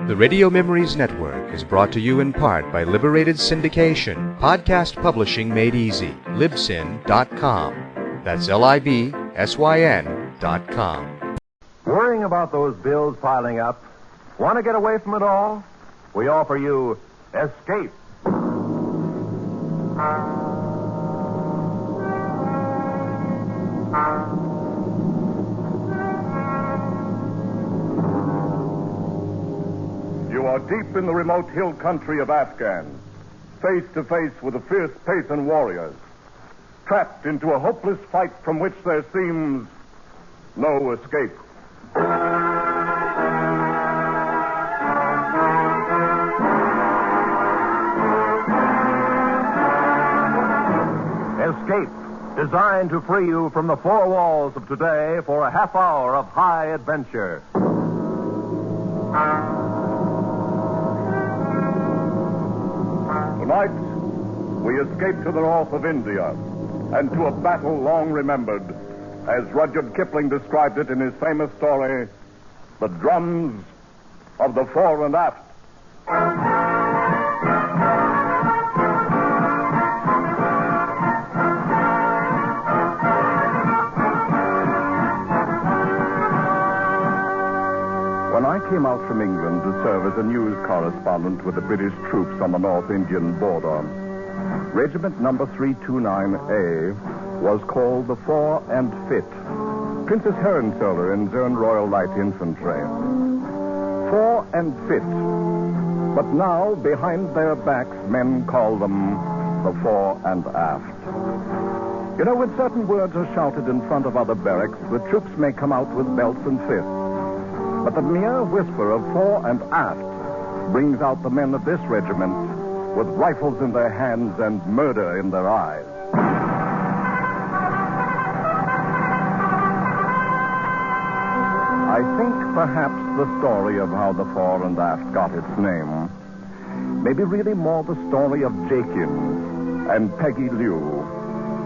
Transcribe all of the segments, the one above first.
The Radio Memories Network is brought to you in part by Liberated Syndication, podcast publishing made easy, libsyn.com. That's libsyn.com. Worrying about those bills piling up? Want to get away from it all? We offer you Escape. You are deep in the remote hill country of Afghan, face to face with the fierce Pathan warriors, trapped into a hopeless fight from which there seems no escape. Escape, designed to free you from the four walls of today for a half hour of high adventure. Tonight, we escape to the north of India and to a battle long remembered, as Rudyard Kipling described it in his famous story, The Drums of the Fore and Aft. When I came out from England to serve as a news correspondent with the British troops on the North Indian border, Regiment Number 329A was called the Fore and Fit, Princess Hohenzollern's Own Royal Light Infantry. Fore and Fit. But now, behind their backs, men call them the Fore and Aft. You know, when certain words are shouted in front of other barracks, the troops may come out with belts and fists. But the mere whisper of Fore and Aft brings out the men of this regiment with rifles in their hands and murder in their eyes. I think perhaps the story of how the Fore and Aft got its name may be really more the story of Jakin and Peggy Liu,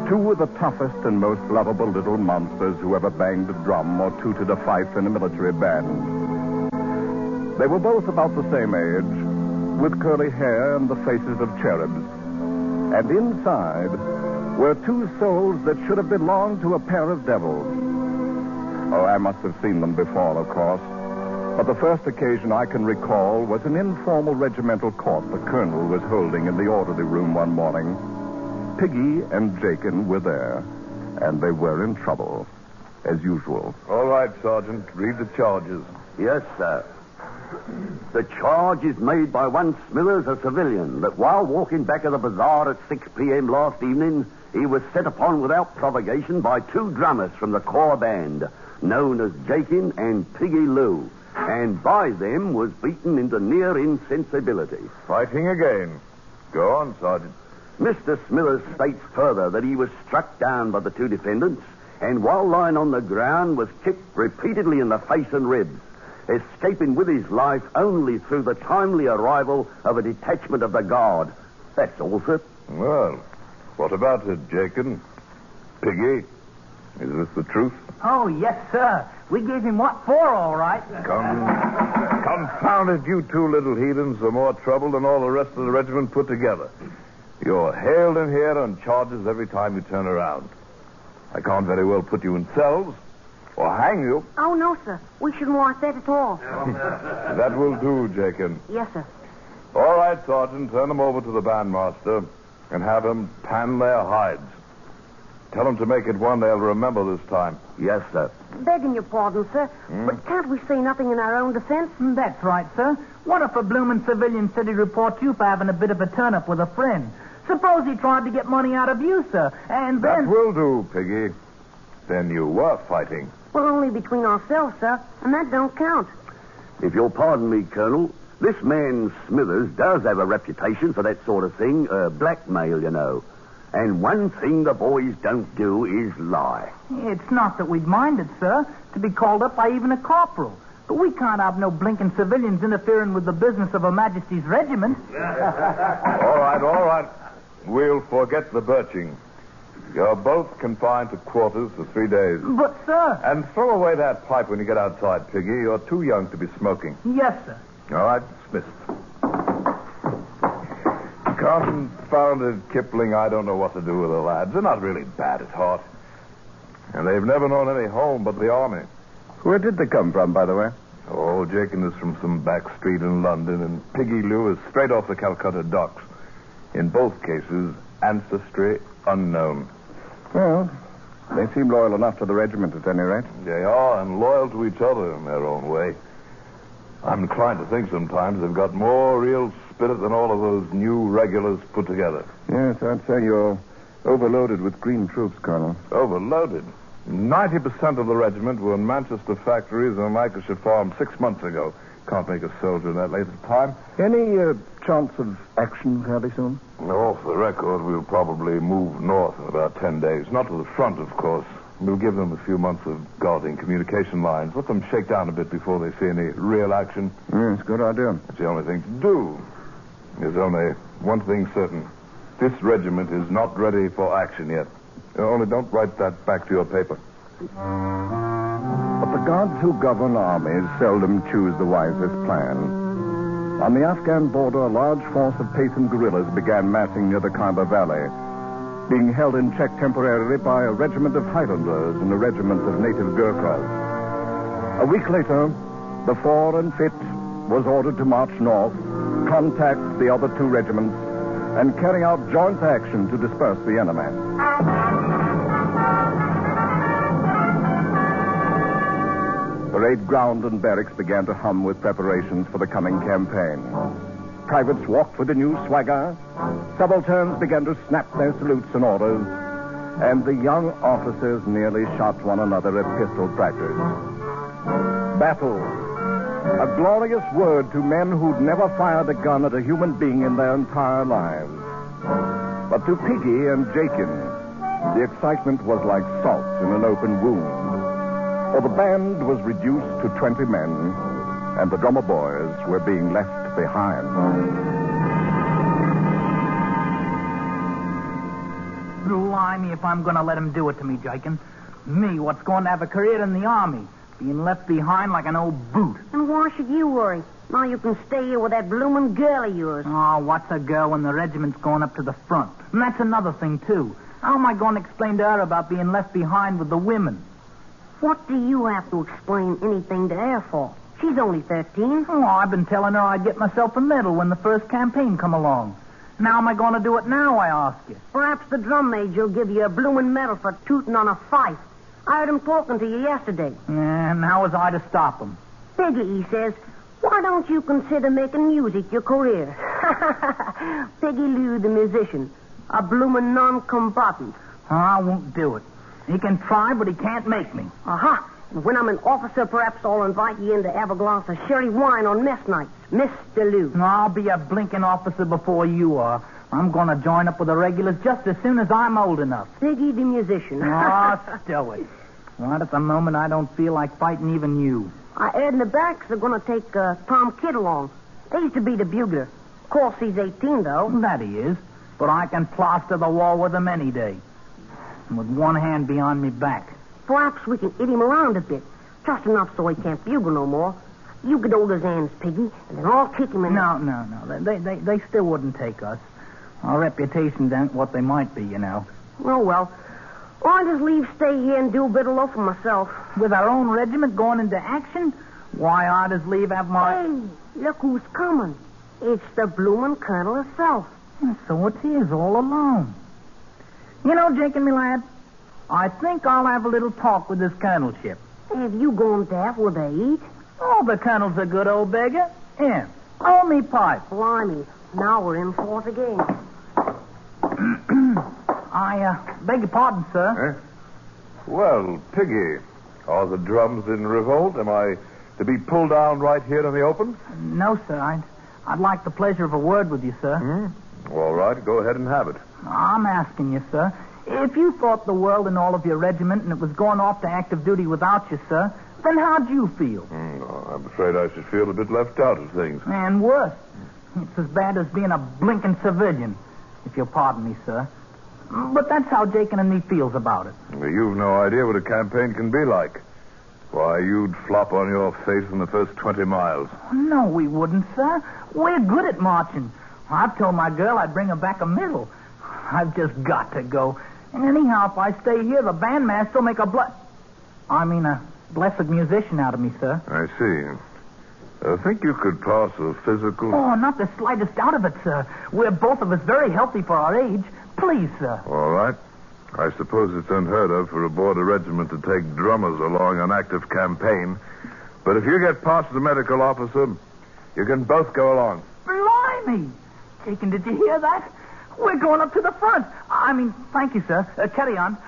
two of the toughest and most lovable little monsters who ever banged a drum or tooted a fife in a military band. They were both about the same age, with curly hair and the faces of cherubs. And inside were two souls that should have belonged to a pair of devils. Oh, I must have seen them before, of course. But the first occasion I can recall was an informal regimental court the colonel was holding in the orderly room one morning. Piggy and Jakin were there, and they were in trouble, as usual. All right, Sergeant. Read the charges. Yes, sir. The charge is made by one Smithers, a civilian, that while walking back of the bazaar at 6 p.m. last evening, he was set upon without provocation by two drummers from the corps band, known as Jakin and Piggy Lou, and by them was beaten into near insensibility. Fighting again. Go on, Sergeant. Mr. Smithers states further that he was struck down by the two defendants, and while lying on the ground was kicked repeatedly in the face and ribs, escaping with his life only through the timely arrival of a detachment of the guard. That's all, sir. Well, what about it, Jakin? Piggy, is this the truth? Oh, yes, sir. We gave him what for, all right. Confound it, you two little heathens are more trouble than all the rest of the regiment put together. You're hailed in here on charges every time you turn around. I can't very well put you in cells or hang you. Oh, no, sir. We shouldn't want that at all. That will do, Jakin. Yes, sir. All right, Sergeant, turn them over to the bandmaster and have him pan their hides. Tell them to make it one they'll remember this time. Yes, sir. Begging your pardon, sir, but can't we say nothing in our own defense? That's right, sir. What if a bloomin' civilian city reports you for having a bit of a turn-up with a friend? Suppose he tried to get money out of you, sir, and then... That will do, Piggy. Then you were fighting. Well, only between ourselves, sir, and that don't count. If you'll pardon me, Colonel, this man Smithers does have a reputation for that sort of thing, blackmail, you know. And one thing the boys don't do is lie. It's not that we'd mind it, sir, to be called up by even a corporal. But we can't have no blinking civilians interfering with the business of Her Majesty's regiment. All right. We'll forget the birching. You're both confined to quarters for 3 days. But, sir... And throw away that pipe when you get outside, Piggy. You're too young to be smoking. Yes, sir. All right, dismissed. Confounded Kipling, I don't know what to do with the lads. They're not really bad at heart. And they've never known any home but the army. Where did they come from, by the way? Oh, Jakin is from some back street in London, and Piggy Lou is straight off the Calcutta docks. In both cases, ancestry unknown. Well, they seem loyal enough to the regiment at any rate. They are, and loyal to each other in their own way. I'm inclined to think sometimes they've got more real spirit than all of those new regulars put together. Yes, I'd say you're overloaded with green troops, Colonel. Overloaded? 90% of the regiment were in Manchester factories and Lancashire farm 6 months ago. Can't make a soldier in that late a time. Any chance of action fairly soon? Off the record, we'll probably move north in about 10 days. Not to the front, of course. We'll give them a few months of guarding communication lines. Let them shake down a bit before they see any real action. Yes, good idea. That's the only thing to do. There's only one thing certain. This regiment is not ready for action yet. Only don't write that back to your paper. But the gods who govern armies seldom choose the wisest plan. On the Afghan border, a large force of Pathan guerrillas began massing near the Khyber Valley, being held in check temporarily by a regiment of Highlanders and a regiment of native Gurkhas. A week later, the Fore and Aft was ordered to march north, contact the other two regiments, and carry out joint action to disperse the enemy. Parade ground and barracks began to hum with preparations for the coming campaign. Privates walked with a new swagger. Subalterns began to snap their salutes and orders. And the young officers nearly shot one another at pistol practice. Battle. A glorious word to men who'd never fired a gun at a human being in their entire lives. But to Piggy and Jakin, the excitement was like salt in an open wound. For the band was reduced to 20 men, and the drummer boys were being left behind. Blimey if I'm going to let him do it to me, Jakin. Me, what's going to have a career in the army, being left behind like an old boot. And why should you worry? Now you can stay here with that bloomin' girl of yours. Oh, what's a girl when the regiment's going up to the front? And that's another thing, too. How am I going to explain to her about being left behind with the women? What do you have to explain anything to her for? She's only 13. Oh, I've been telling her I'd get myself a medal when the first campaign come along. Now am I going to do it now, I ask you? Perhaps the drum major will give you a bloomin' medal for tooting on a fife. I heard him talking to you yesterday. And how was I to stop him? Piggy, he says, why don't you consider making music your career? Piggy Lou, the musician. A bloomin' non-combatant. I won't do it. He can try, but he can't make me. Aha! And when I'm an officer, perhaps I'll invite you in to have a glass of sherry wine on mess nights. Mr. Lou. I'll be a blinking officer before you are. I'm going to join up with the regulars just as soon as I'm old enough. Piggy the musician. Oh, stow it. Right at the moment, I don't feel like fighting even you. I heard in the barracks they're going to take Tom Kidd along. They used to be the bugler. Of course, he's 18, though. That he is. But I can plaster the wall with him any day. And with one hand behind me back. Perhaps we can hit him around a bit. Just enough so he can't bugle no more. You get hold of his hands, Piggy, and then I'll kick him in. No. They still wouldn't take us. Our reputations aren't what they might be, you know. Oh, well. I'll just stay here and do a bit of loafing myself. With our own regiment going into action? Why, I'd as leave have my... Hey, look who's coming. It's the bloomin' colonel herself. So it's his all alone. You know, Jakin, me lad, I think I'll have a little talk with this colonelship. Have you gone daft with a eat? Oh, the colonel's a good old beggar. Here, hold me pipe. Blimey, now we're in for it again. I beg your pardon, sir. Well, Piggy, are the drums in revolt? Am I to be pulled down right here in the open? No, sir. I'd like the pleasure of a word with you, sir. All right, go ahead and have it. I'm asking you, sir. If you thought the world and all of your regiment and it was going off to active duty without you, sir, then how'd you feel? I'm afraid I should feel a bit left out of things. And worse. It's as bad as being a blinking civilian, if you'll pardon me, sir. But that's how Jakin and me feels about it. You've no idea what a campaign can be like. Why, you'd flop on your face in the first 20 miles. No, we wouldn't, sir. We're good at marching. I've told my girl I'd bring her back a medal. I've just got to go. And anyhow, if I stay here, the bandmaster will make a blessed musician out of me, sir. I see. I think you could pass a physical... Oh, not the slightest doubt of it, sir. We're both of us very healthy for our age. Please, sir. All right. I suppose it's unheard of for a border regiment to take drummers along an active campaign. But if you get past the medical officer, you can both go along. Blimey! Jakin, did you hear that? We're going up to the front. Thank you, sir. Carry on.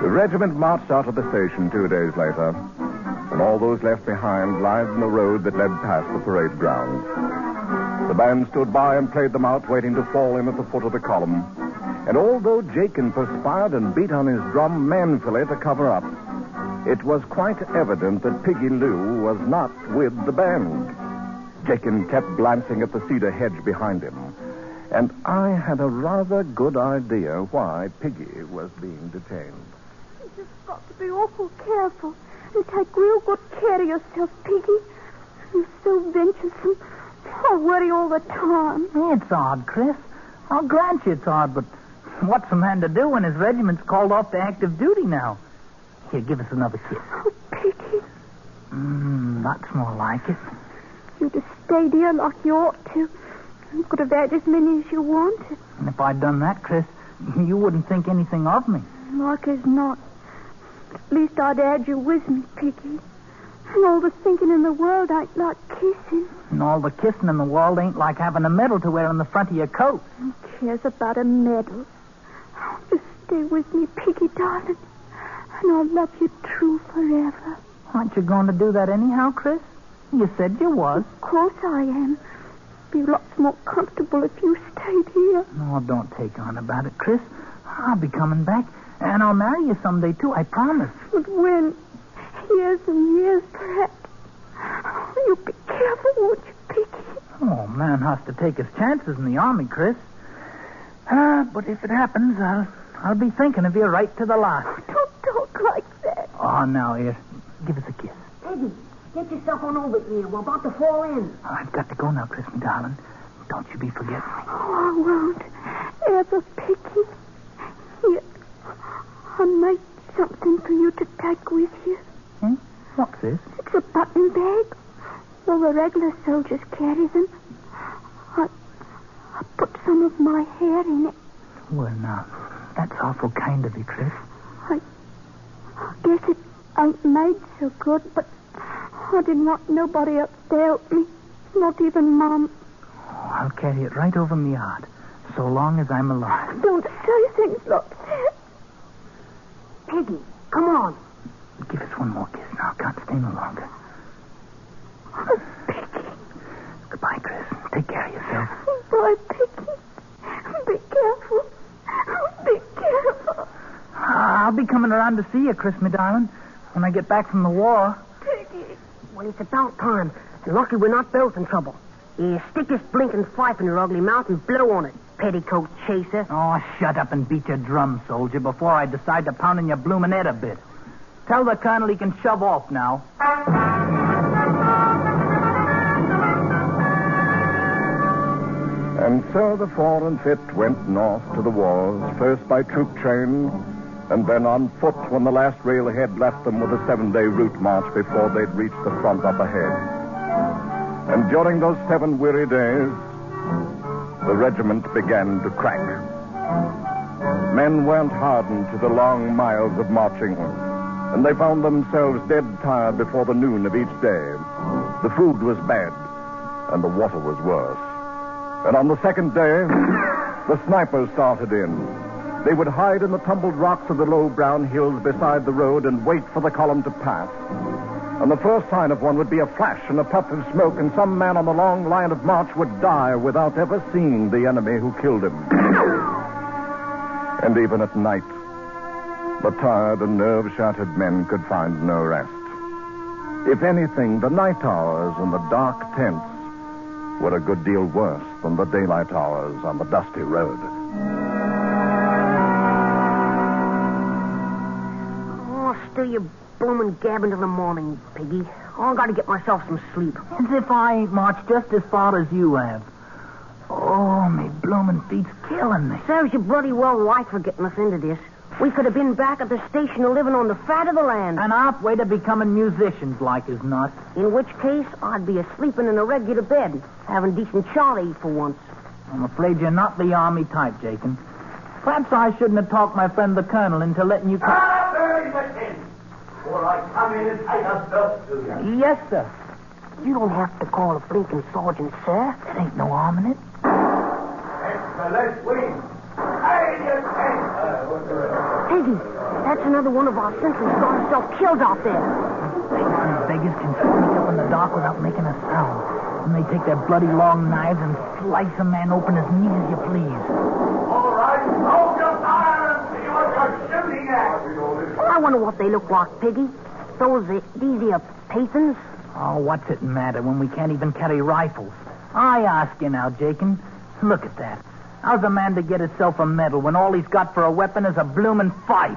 The regiment marched out of the station 2 days later, and all those left behind lied in the road that led past the parade ground. The band stood by and played them out, waiting to fall in at the foot of the column. And although Jakin perspired and beat on his drum manfully to cover up, it was quite evident that Piggy Lou was not with the band. Jakin kept glancing at the cedar hedge behind him, and I had a rather good idea why Piggy was being detained. You just got to be awful careful and take real good care of yourself, Piggy. You're so venturesome. I worry all the time. It's odd, Chris. I'll grant you it's odd, but what's a man to do when his regiment's called off to active duty now? Here, give us another kiss. Oh, Piggy. That's more like it. You'd have stayed here like you ought to. You could have had as many as you wanted. And if I'd done that, Chris, you wouldn't think anything of me. Like as not. But at least I'd had you with me, Piggy. And all the thinking in the world ain't like kissing. And all the kissing in the world ain't like having a medal to wear on the front of your coat. Who cares about a medal? Oh, just stay with me, Piggy, darling. And I'll love you true forever. Aren't you going to do that anyhow, Chris? You said you was. Of course I am. Be lots more comfortable if you stayed here. No, don't take on about it, Chris. I'll be coming back, and I'll marry you someday, too, I promise. But when? Years and years, perhaps. You be careful, won't you, Piggy? Oh, man has to take his chances in the army, Chris. But if it happens, I'll be thinking of you right to the last. Don't talk like that. Oh, now, here, give us a kiss. Peggy, get yourself on over here. We're about to fall in. I've got to go now, Chris, my darling. Don't you be forgetting me. Oh, I won't. Ever, Piggy. Here, I made something for you to take with you. Hmm? What's this? It's a button bag. All the regular soldiers carry them. I put some of my hair in it. Well, now, that's awful kind of you, Chris. I guess it ain't made so good, but I didn't want nobody else to help me. Not even Mom. Oh, I'll carry it right over my heart, so long as I'm alive. Don't say things like that. Peggy, come on. Give us one more kiss now. Can't stay no longer. Oh, Piggy. Goodbye, Chris. Take care of yourself. Bye, Piggy. Be careful. Be careful. I'll be coming around to see you, Chris, my darling, when I get back from the war. Piggy. Well, it's about time. Lucky we're not both in trouble. Stick this blinking pipe in your ugly mouth and blow on it, petticoat chaser. Oh, shut up and beat your drum, soldier, before I decide to pound in your bloomin' head a bit. Tell the colonel he can shove off now. And so the Fore and Fit went north to the wars, first by troop train, and then on foot when the last railhead left them with a 7-day route march before they'd reach the front up ahead. And during those 7 weary days, the regiment began to crack. Men weren't hardened to the long miles of marching, and they found themselves dead tired before the noon of each day. The food was bad, and the water was worse. And on the second day, the snipers started in. They would hide in the tumbled rocks of the low brown hills beside the road and wait for the column to pass. And the first sign of one would be a flash and a puff of smoke, and some man on the long line of march would die without ever seeing the enemy who killed him. And even at night, the tired and nerve-shattered men could find no rest. If anything, the night hours and the dark tents were a good deal worse than the daylight hours on the dusty road. Oh, still you bloomin' gabbing till the morning, Piggy. Oh, I gotta get myself some sleep. As if I ain't marched just as far as you have. Oh, me bloomin' feet's killing me. Serves you bloody well right for getting us into this. We could have been back at the station living on the fat of the land. And halfway to becoming musicians, like as not. In which case, I'd be sleeping in a regular bed, having decent chow to eat for once. I'm afraid you're not the army type, Jakin. Perhaps I shouldn't have talked my friend the colonel into letting you come. Before I come in and tie a belt to you. Yes, sir. You don't have to call a blinking sergeant, sir. There ain't no harm in it. That's the left wing. Piggy, that's another one of our sentries got himself killed out there. These beggars can sneak up in the dark without making a sound. And they take their bloody long knives and slice a man open as neat as you please. All right, hold your fire and see what you're shooting at. I wonder what they look like, Piggy. These here Pathans? Oh, what's it matter when we can't even carry rifles? I ask you now, Jakin. Look at that. How's a man to get himself a medal when all he's got for a weapon is a bloomin' fife?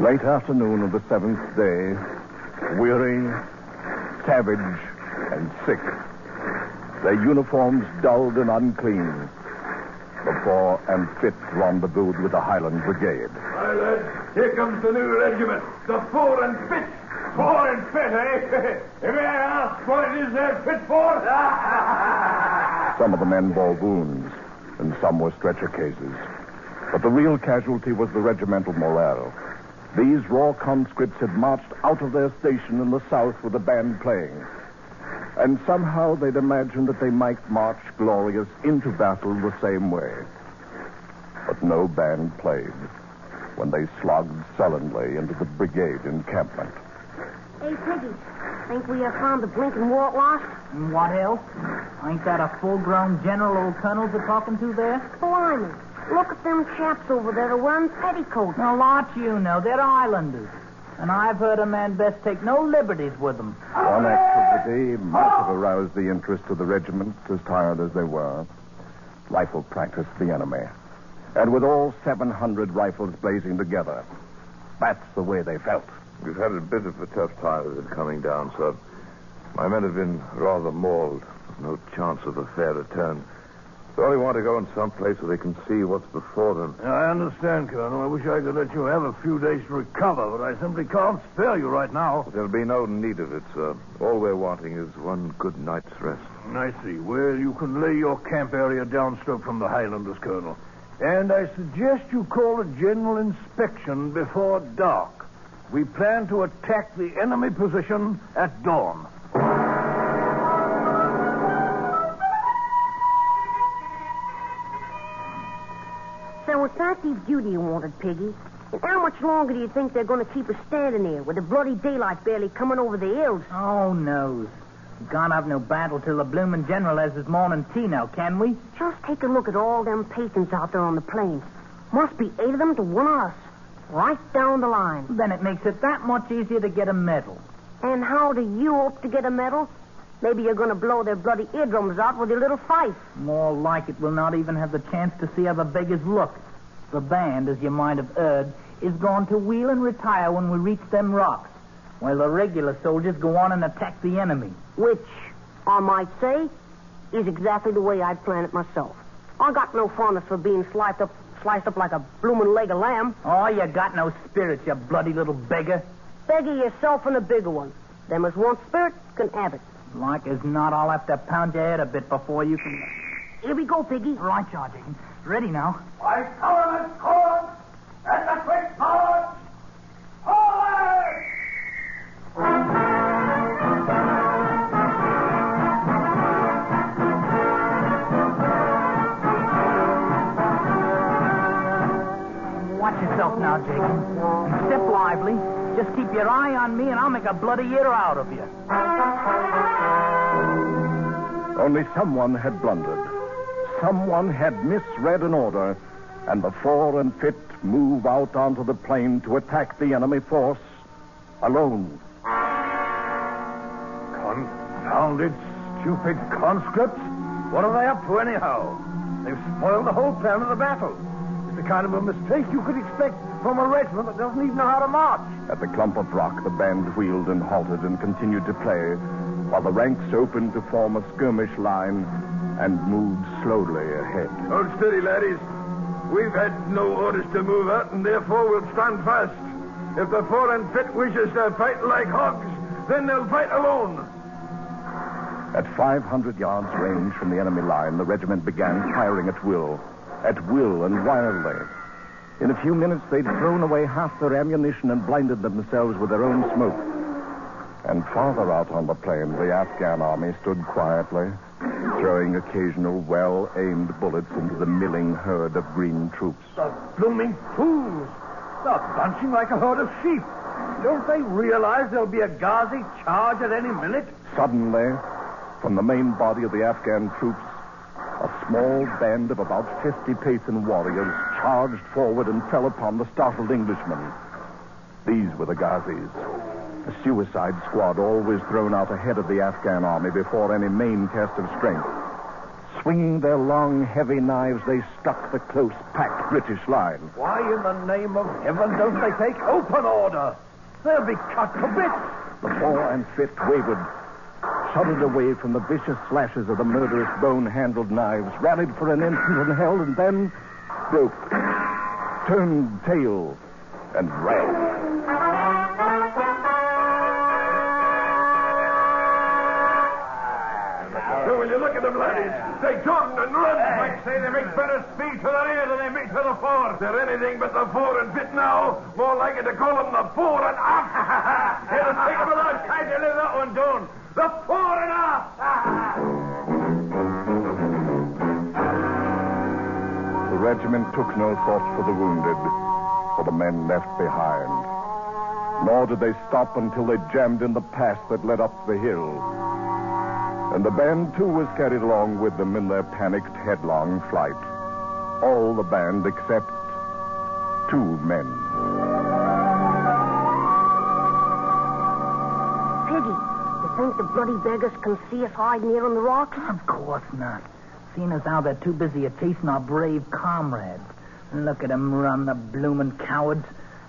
Late afternoon of the 7th day, weary, savage, and sick, their uniforms dulled and unclean, the Fore and Fit rendezvoused with the Highland Brigade. Hi, lads. Here comes the new regiment, the Fore and Fit. Fore and Fit, eh? May I ask what it is they're fit for? Some of the men bore wounds, and some were stretcher cases. But the real casualty was the regimental morale. These raw conscripts had marched out of their station in the south with the band playing. And somehow they'd imagined that they might march glorious into battle the same way. But no band played when they slogged sullenly into the brigade encampment. Hey, Piggy, think we have found the blinking war at last? And what else? Ain't that a full-grown general old colonels are talking to there? Blimey, look at them chaps over there wearing petticoats. Now, lot you know, they're islanders. And I've heard a man best take no liberties with them. One activity might have aroused the interest of the regiment, as tired as they were. Rifle practice the enemy. And with all 700 rifles blazing together. That's the way they felt. We've had a bit of a tough time of it coming down, sir. My men have been rather mauled. No chance of a fair return. They only want to go in some place where they can see what's before them. I understand, Colonel. I wish I could let you have a few days to recover, but I simply can't spare you right now. There'll be no need of it, sir. All we're wanting is one good night's rest. I see. Well, you can lay your camp area downstroke from the Highlanders, Colonel. And I suggest you call a general inspection before dark. We plan to attack the enemy position at dawn. So it's active duty you wanted, Piggy. And how much longer do you think they're going to keep us standing here with the bloody daylight barely coming over the hills? Oh, knows. We can't have no battle till the bloomin' general has his morning tea now, can we? Just take a look at all them Pathans out there on the plains. Must be 8 of them to 1 of us. Right down the line. Then it makes it that much easier to get a medal. And how do you hope to get a medal? Maybe you're going to blow their bloody eardrums out with your little fife. More like it will not even have the chance to see how the beggars look. The band, as you might have heard, is going to wheel and retire when we reach them rocks, while the regular soldiers go on and attack the enemy. Which, I might say, is exactly the way I'd plan it myself. I got no fondness for being sliced up like a bloomin' leg of lamb. Oh, you got no spirit, you bloody little beggar. Beggar yourself and a bigger one. Them as want spirit can have it. Like as not, I'll have to pound your head a bit before you can... Here we go, Piggy. Right, Sergeant. Ready now. I government court and the quick march. Forward! Watch yourself now, Jacob. And step lively. Just keep your eye on me, and I'll make a bloody ear out of you. Only someone had blundered. Someone had misread an order, and the Fore and Fit move out onto the plain to attack the enemy force alone. Confounded, stupid conscripts. What are they up to anyhow? They've spoiled the whole plan of the battle. It's the kind of a mistake you could expect from a regiment that doesn't even know how to march. At the clump of rock, the band wheeled and halted and continued to play, while the ranks opened to form a skirmish line and moved slowly ahead. Hold steady, laddies. We've had no orders to move out, and therefore we'll stand fast. If the Fore and Fit wishes to fight like hogs, then they'll fight alone. At 500 yards range from the enemy line, the regiment began firing at will and wildly. In a few minutes, they'd thrown away half their ammunition and blinded themselves with their own smoke. And farther out on the plain, the Afghan army stood quietly, throwing occasional well-aimed bullets into the milling herd of green troops. The blooming fools! They're bunching like a herd of sheep. Don't they realize there'll be a Ghazi charge at any minute? Suddenly, from the main body of the Afghan troops, a small band of about 50 Pathan warriors charged forward and fell upon the startled Englishmen. These were the Ghazis, a suicide squad always thrown out ahead of the Afghan army before any main test of strength. Swinging their long, heavy knives, they struck the close-packed British line. Why in the name of heaven don't they take open order? They'll be cut to bits. The Fore and Fit wavered, shuddered away from the vicious slashes of the murderous bone-handled knives, rallied for an instant and held, and then broke, turned tail, and ran. So will you look at them, laddies? They turn and run. I'd say they make better speed to the rear than they make to the fore. They're anything but the Fore and Fit now. More likely to call them the Fore and Aft. It'll take them a long time to live that one down. The Fore and Aft. The regiment took no thought for the wounded, for the men left behind. Nor did they stop until they jammed in the pass that led up the hill. And the band, too, was carried along with them in their panicked, headlong flight. All the band except 2 men. Piggy, you think the bloody beggars can see us hiding here on the rocks? Of course not. Seeing as how they're too busy at chasing our brave comrades. Look at them run, the bloomin' cowards.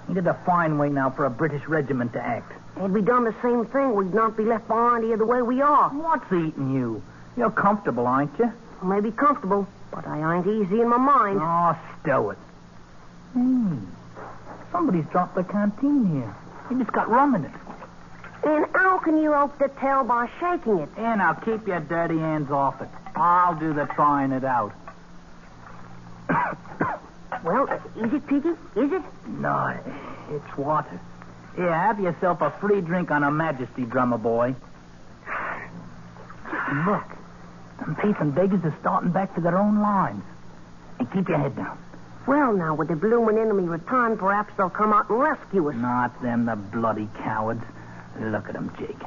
He did a fine way now for a British regiment to act. Had we done the same thing, we'd not be left behind here the way we are. What's eating you? You're comfortable, aren't you? Maybe comfortable, but I ain't easy in my mind. Oh, stow it. Hey, somebody's dropped the canteen here. You just got rum in it. And how can you hope to tell by shaking it? And now keep your dirty hands off it. I'll do the trying it out. Well, is it, Piggy? Is it? No, it's water. Here, have yourself a free drink on Her Majesty, drummer boy. Look, them Pathan beggars are starting back to their own lines. And keep your head down. Well, now, with the bloomin' enemy return, perhaps they'll come out and rescue us. Not them, the bloody cowards. Look at them, Jake.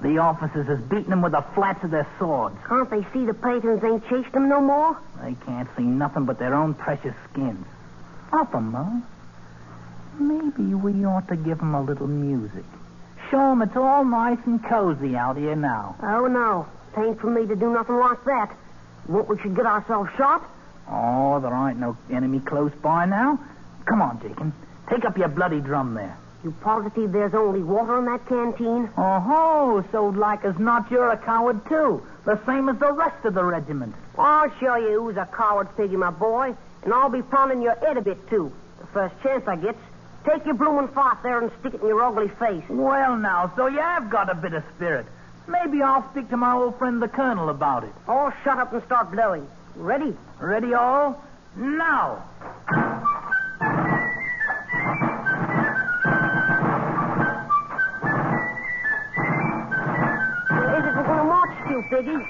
The officers is beating them with the flats of their swords. Can't they see the Pathans ain't chased them no more? They can't see nothing but their own precious skins. Off 'em, huh? Maybe we ought to give 'em a little music. Show 'em it's all nice and cozy out here now. Oh, no. It ain't for me to do nothing like that. You want we should get ourselves shot? Oh, there ain't no enemy close by now. Come on, Jakin. Take up your bloody drum there. You positive there's only water in that canteen? Oh, so like as not you're a coward, too. The same as the rest of the regiment. I'll show you who's a coward, Piggy, my boy. And I'll be pounding your head a bit, too. The first chance I get. Take your bloomin' fart there and stick it in your ugly face. Well, now, so you have got a bit of spirit. Maybe I'll speak to my old friend the Colonel about it. Oh, shut up and start blowing. Ready? Ready, all? Now! Where is it we're going to march to, Piggy?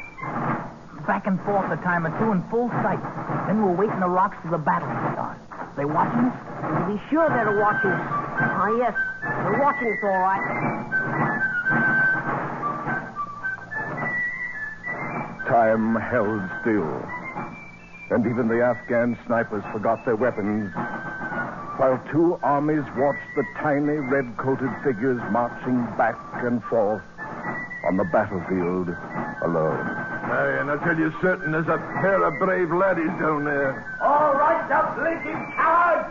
Back and forth a time or two in full sight. Then we'll wait in the rocks till the battle starts. They watching us? To be sure they're watching us. Ah, yes. They're watching us, all right. Time held still, and even the Afghan snipers forgot their weapons while two armies watched the tiny red-coated figures marching back and forth on the battlefield alone. Aye, and I tell you certain there's a pair of brave laddies down there. All right, the blinking cowards!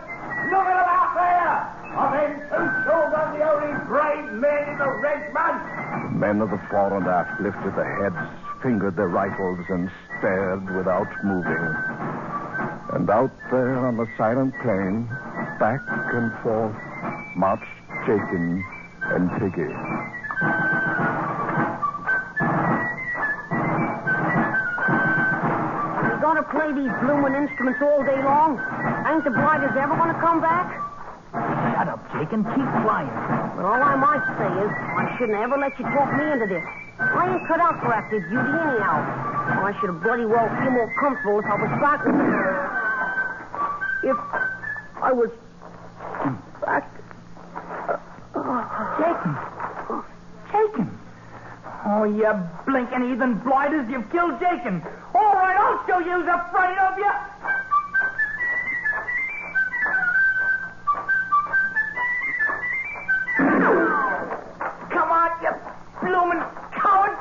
Look at them out there! Are them two children the only brave men in the regiment? The men of the fore and aft lifted their heads, fingered their rifles, and stared without moving. And out there on the silent plain, back and forth, marched Jakin and Piggy. You gonna play these bloomin' instruments all day long? Ain't the blighters ever gonna come back? Shut up, Jake, and keep flying. Well, all I might say is I shouldn't ever let you talk me into this. I ain't cut out for active duty anyhow. Well, I should have bloody well feel more comfortable if I was back. If I was back. Jakin. Oh, you blinking heathen blighters, you've killed Jakin. All right, I'll show you who's afraid of you. Come on, you bloomin' coward.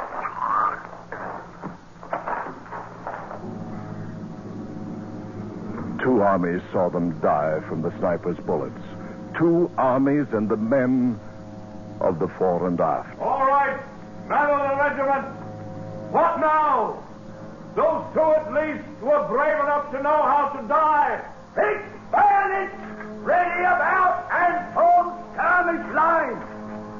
Two armies saw them die from the sniper's bullets. Two armies and the men of the fore and aft. All right, men of the regiment. What now? Those two at least were brave enough to know how to die. Fix bayonets, ready about, and form skirmish lines.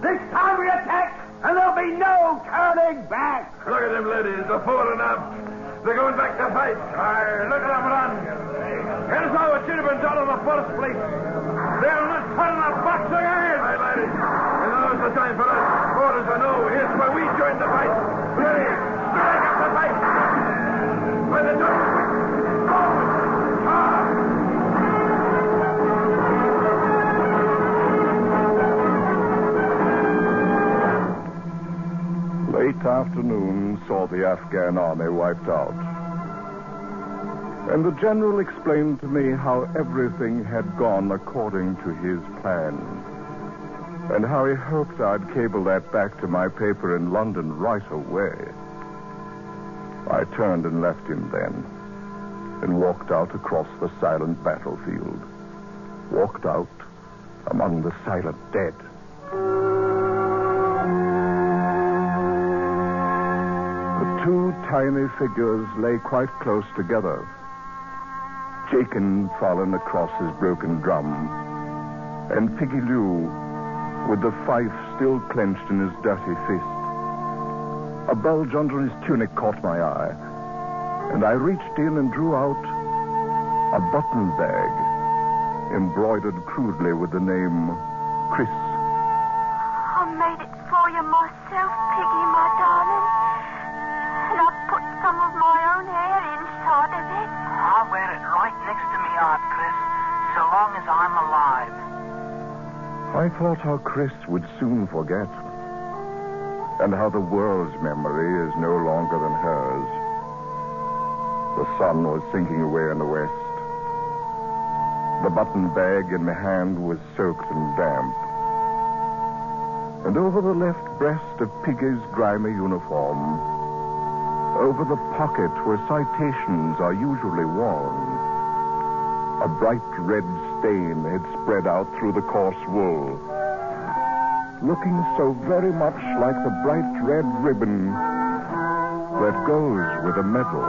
This time we attack, and there'll be no turning back. Look at them ladies, the fore and aft. They're going back to fight. Aye, look at them run. Here's how it should have been done in the first place. They'll not turn the backs again. Aye, ladies. And now's the time for us. Orders are no. Here's where we join the fight. Ready. Strike up the fight. By the door. Forward. Charge. Late afternoon saw the Afghan army wiped out. And the general explained to me how everything had gone according to his plan. And how he hoped I'd cable that back to my paper in London right away. I turned and left him then, and walked out across the silent battlefield. Walked out among the silent dead. The two tiny figures lay quite close together. Jakin fallen across his broken drum, and Piggy Lou with the fife still clenched in his dirty fist. A bulge under his tunic caught my eye, and I reached in and drew out a button bag embroidered crudely with the name Chris. I made it for you myself, Piggy, my darling. And I put some of my own hair inside of it. I'll wear it right next to me heart, Chris, so long as I'm alive. I thought how Chris would soon forget, and how the world's memory is no longer than hers. The sun was sinking away in the west. The button bag in my hand was soaked and damp. And over the left breast of Piggy's grimy uniform, over the pocket where citations are usually worn, a bright red stain had spread out through the coarse wool, looking so very much like the bright red ribbon that goes with a medal.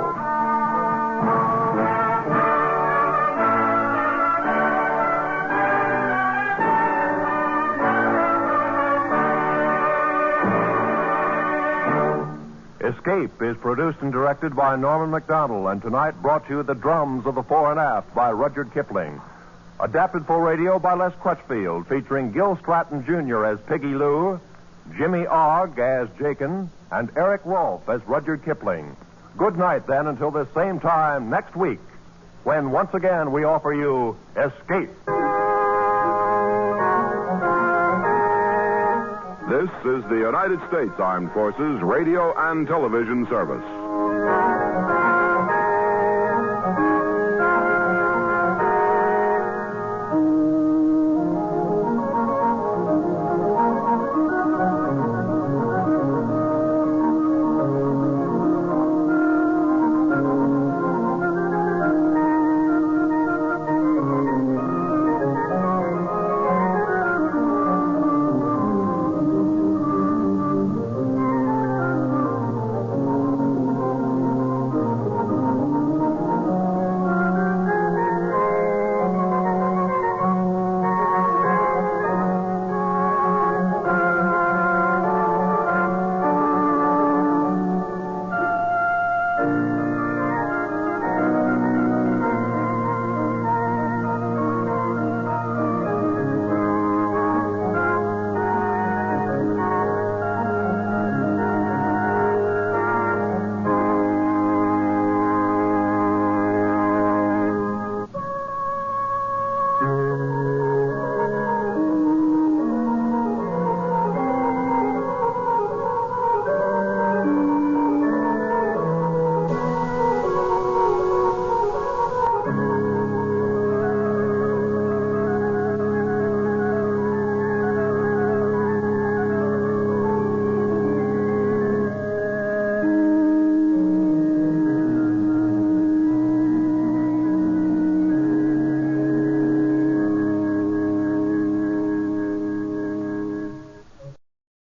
Escape is produced and directed by Norman McDonald, and tonight brought to you The Drums of the Fore and Aft by Rudyard Kipling. Adapted for radio by Les Crutchfield, featuring Gil Stratton Jr. as Piggy Lou, Jimmy Ogg as Jakin, and Eric Rolfe as Rudyard Kipling. Good night, then, until this same time next week, when once again we offer you Escape. This is the United States Armed Forces Radio and Television Service.